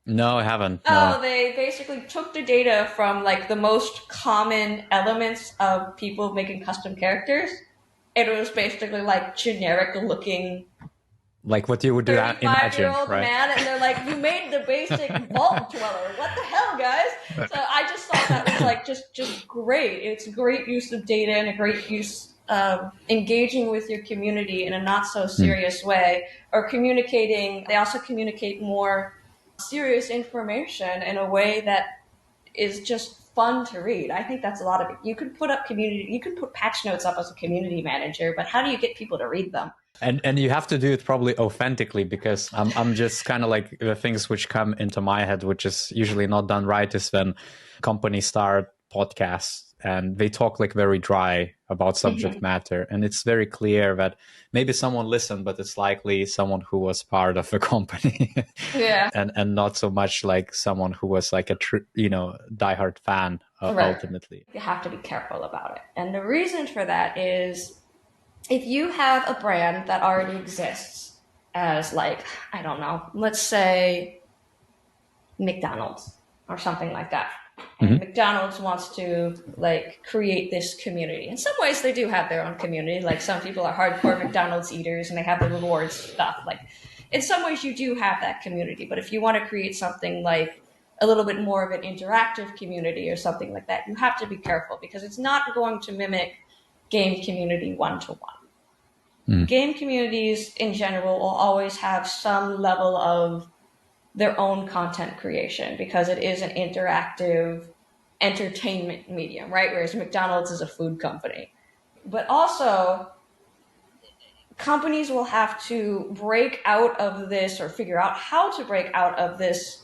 C: No, I haven't.
B: Oh,
C: No.
B: they basically took the data from like the most common elements of people making custom characters. It was basically like generic looking
C: Like what you would do, imagine,
B: 35-year-old
C: right?
B: man, and they're like, you made the basic vault dweller. What the hell, guys? So I just thought that was like just great. It's a great use of data and a great use of engaging with your community in a not so serious way, or communicating. They also communicate more serious information in a way that is just fun to read. I think that's a lot of it. You could put patch notes up as a community manager, but how do you get people to read them?
C: And you have to do it probably authentically, because I'm just kind of like, the things which come into my head, which is usually not done right, is when companies start podcasts and they talk like very dry about subject matter. And it's very clear that maybe someone listened, but it's likely someone who was part of the company.
B: Yeah.
C: and not so much like someone who was like a diehard fan ultimately.
B: You have to be careful about it. And the reason for that is, if you have a brand that already exists as like, I don't know, let's say McDonald's or something like that. And McDonald's wants to like create this community. In some ways they do have their own community. Like some people are hardcore McDonald's eaters and they have the rewards stuff. Like in some ways you do have that community. But if you want to create something like a little bit more of an interactive community or something like that, you have to be careful, because it's not going to mimic game community one-to-one. Game communities in general will always have some level of their own content creation, because it is an interactive entertainment medium, right? Whereas McDonald's is a food company. But also, companies will have to break out of this, or figure out how to break out of this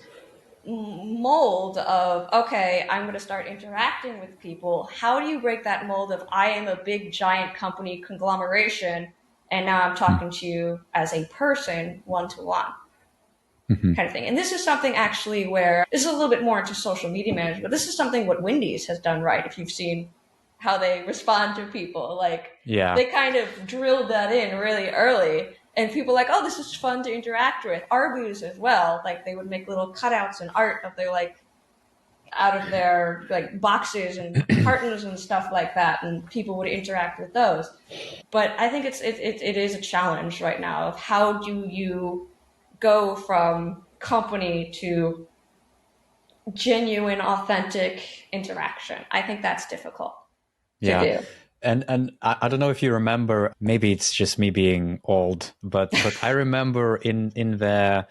B: mold of, okay, I'm going to start interacting with people. How do you break that mold of, I am a big giant company conglomeration, and now I'm talking to you as a person, one-to-one, kind of thing. And this is something actually where, this is a little bit more into social media management, but this is something what Wendy's has done right. If you've seen how they respond to people, like they kind of drilled that in really early, and people are like, oh, this is fun to interact with. Arby's as well, like they would make little cutouts and art of their like, out of their like boxes and cartons and stuff like that, and people would interact with those. But I think it is a challenge right now of, how do you go from company to genuine, authentic interaction? I think that's difficult to do.
C: And I don't know if you remember, maybe it's just me being old, but I remember in the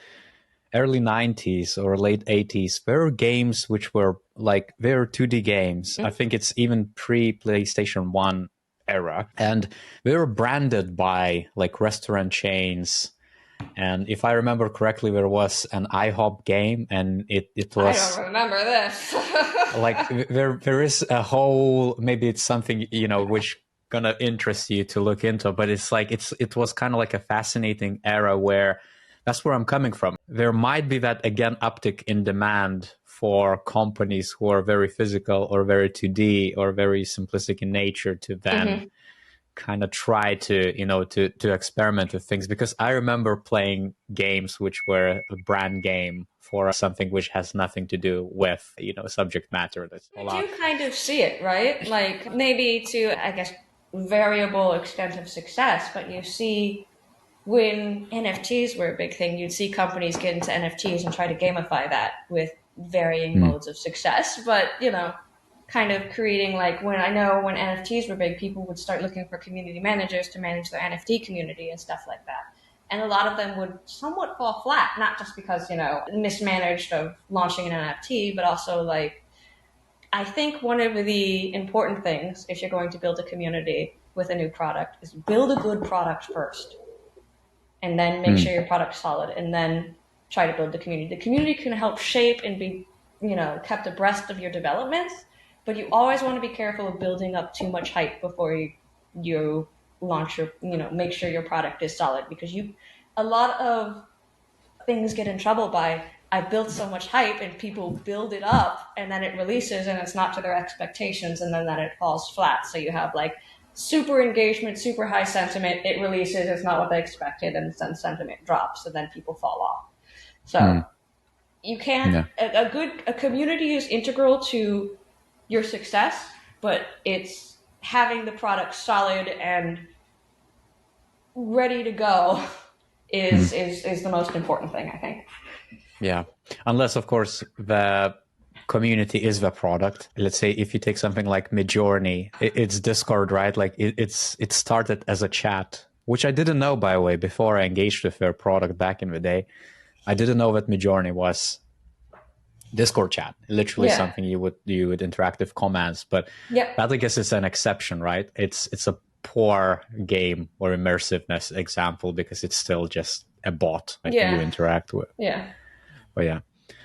C: early 90s or late 80s, there were games which were like, they were 2D games. I think it's even pre-PlayStation 1 era. And they were branded by like restaurant chains. And if I remember correctly, there was an IHOP game, and it was...
B: I don't remember this.
C: like there is a whole, maybe it's something, which gonna interest you to look into, but it's like, it was kind of like a fascinating era, where that's where I'm coming from. There might be that, again, uptick in demand for companies who are very physical or very 2D or very simplistic in nature, to then kind of try to, to experiment with things. Because I remember playing games which were a brand game for something which has nothing to do with, subject matter. That's
B: You do kind of see it, right? Like maybe to, I guess, variable extent of success, but you see when NFTs were a big thing, you'd see companies get into NFTs and try to gamify that with varying modes of success. But, kind of creating, like, when NFTs were big, people would start looking for community managers to manage their NFT community and stuff like that. And a lot of them would somewhat fall flat, not just because, mismanaged of launching an NFT, but also like, I think one of the important things, if you're going to build a community with a new product, is build a good product first. And then make sure your product's solid, and then try to build the community. The community can help shape and be, kept abreast of your developments, but you always want to be careful of building up too much hype before you launch your, make sure your product is solid, because a lot of things get in trouble by, I built so much hype and people build it up and then it releases and it's not to their expectations, and then it falls flat. So you have like super engagement, super high sentiment, it releases, it's not what they expected, and then sentiment drops, and then people fall off. So you can't, a community is integral to your success, but it's having the product solid and ready to go is the most important thing, I think.
C: Yeah. Unless, of course, the community is the product. Let's say if you take something like Midjourney, it's Discord, right? Like it started as a chat, which I didn't know, by the way, before I engaged with their product back in the day. I didn't know that Midjourney was Discord chat, literally something you would interact with commands. But that, I guess, is an exception, right? It's a poor game or immersiveness example because it's still just a bot that you interact with.
B: Yeah.
C: But yeah,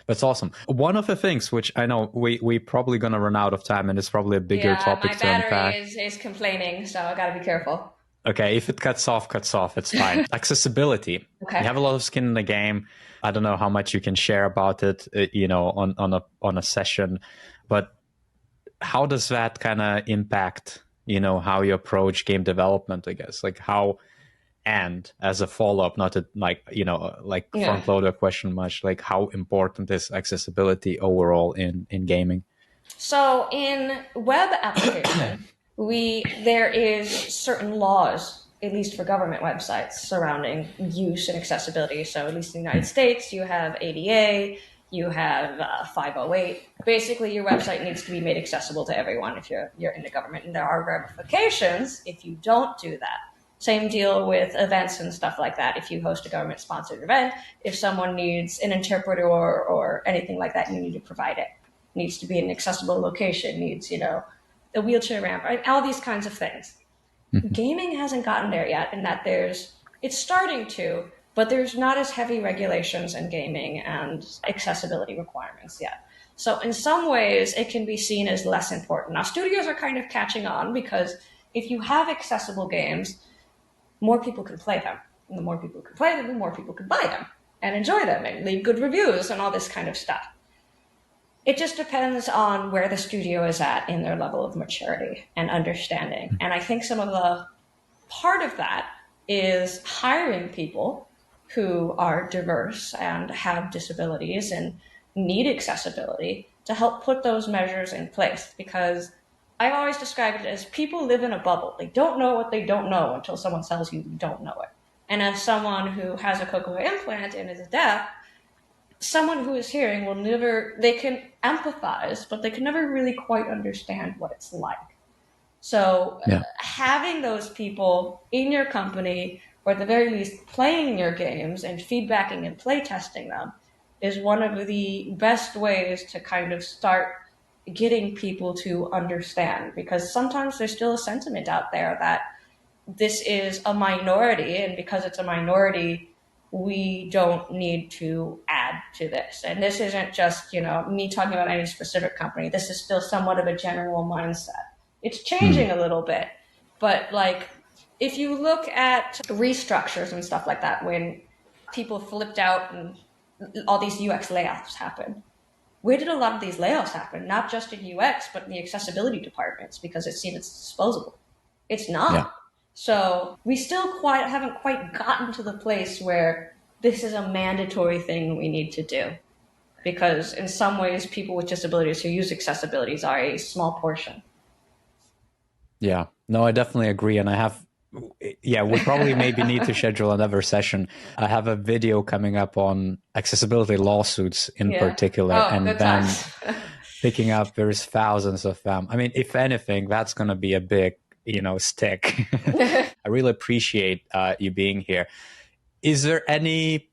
C: that's awesome. One of the things which I know we probably going to run out of time, and it's probably a bigger topic to unpack.
B: My battery is complaining, so I got to be careful.
C: Okay, if it cuts off, it's fine. Accessibility. Okay. You have a lot of skin in the game. I don't know how much you can share about it, on a session, but how does that kind of impact, how you approach game development, I guess? Like how, and as a follow-up, not to front load a question much, like how important is accessibility overall in gaming?
B: So in web application, there is certain laws, at least for government websites, surrounding use and accessibility. So at least in the United States, you have ADA, you have 508. Basically, your website needs to be made accessible to everyone if you're in the government. And there are ramifications if you don't do that. Same deal with events and stuff like that. If you host a government-sponsored event, if someone needs an interpreter or anything like that, you need to provide it. It needs to be an accessible location, needs, a wheelchair ramp, right? All these kinds of things. Gaming hasn't gotten there yet, in that it's starting to, but there's not as heavy regulations in gaming and accessibility requirements yet. So in some ways, it can be seen as less important. Now, studios are kind of catching on because if you have accessible games, more people can play them. And the more people can play them, the more people can buy them and enjoy them and leave good reviews and all this kind of stuff. It just depends on where the studio is at in their level of maturity and understanding. And I think some of the part of that is hiring people who are diverse and have disabilities and need accessibility to help put those measures in place. Because I've always described it as people live in a bubble. They don't know what they don't know until someone tells you don't know it. And as someone who has a cochlear implant and is deaf, someone who is hearing they can empathize, but they can never really quite understand what it's like. So having those people in your company, or at the very least playing your games and feedbacking and play testing them, is one of the best ways to kind of start getting people to understand. Because sometimes there's still a sentiment out there that this is a minority, and because it's a minority, we don't need to add to this. And this isn't just, me talking about any specific company. This is still somewhat of a general mindset. It's changing a little bit, but if you look at restructures and stuff like that, when people flipped out and all these UX layoffs happened, where did a lot of these layoffs happen? Not just in UX, but in the accessibility departments, because it's seen as disposable. It's not. Yeah. So we still haven't quite gotten to the place where this is a mandatory thing we need to do. Because in some ways, people with disabilities who use accessibilities are a small portion.
C: Yeah, no, I definitely agree. And we probably maybe need to schedule another session. I have a video coming up on accessibility lawsuits in particular. And then picking up, there's thousands of them. I mean, if anything, that's going to be a big stick. I really appreciate you being here. Is there any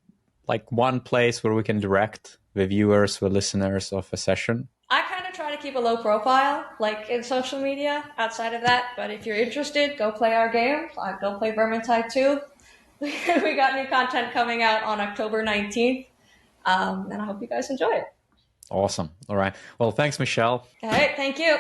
C: one place where we can direct the viewers, the listeners of a session?
B: I kind of try to keep a low profile, in social media outside of that. But if you're interested, go play our game. Go play Vermintide 2. We got new content coming out on October 19th. And I hope you guys enjoy it.
C: Awesome. All right. Well, thanks, Michelle.
B: All right. Thank you.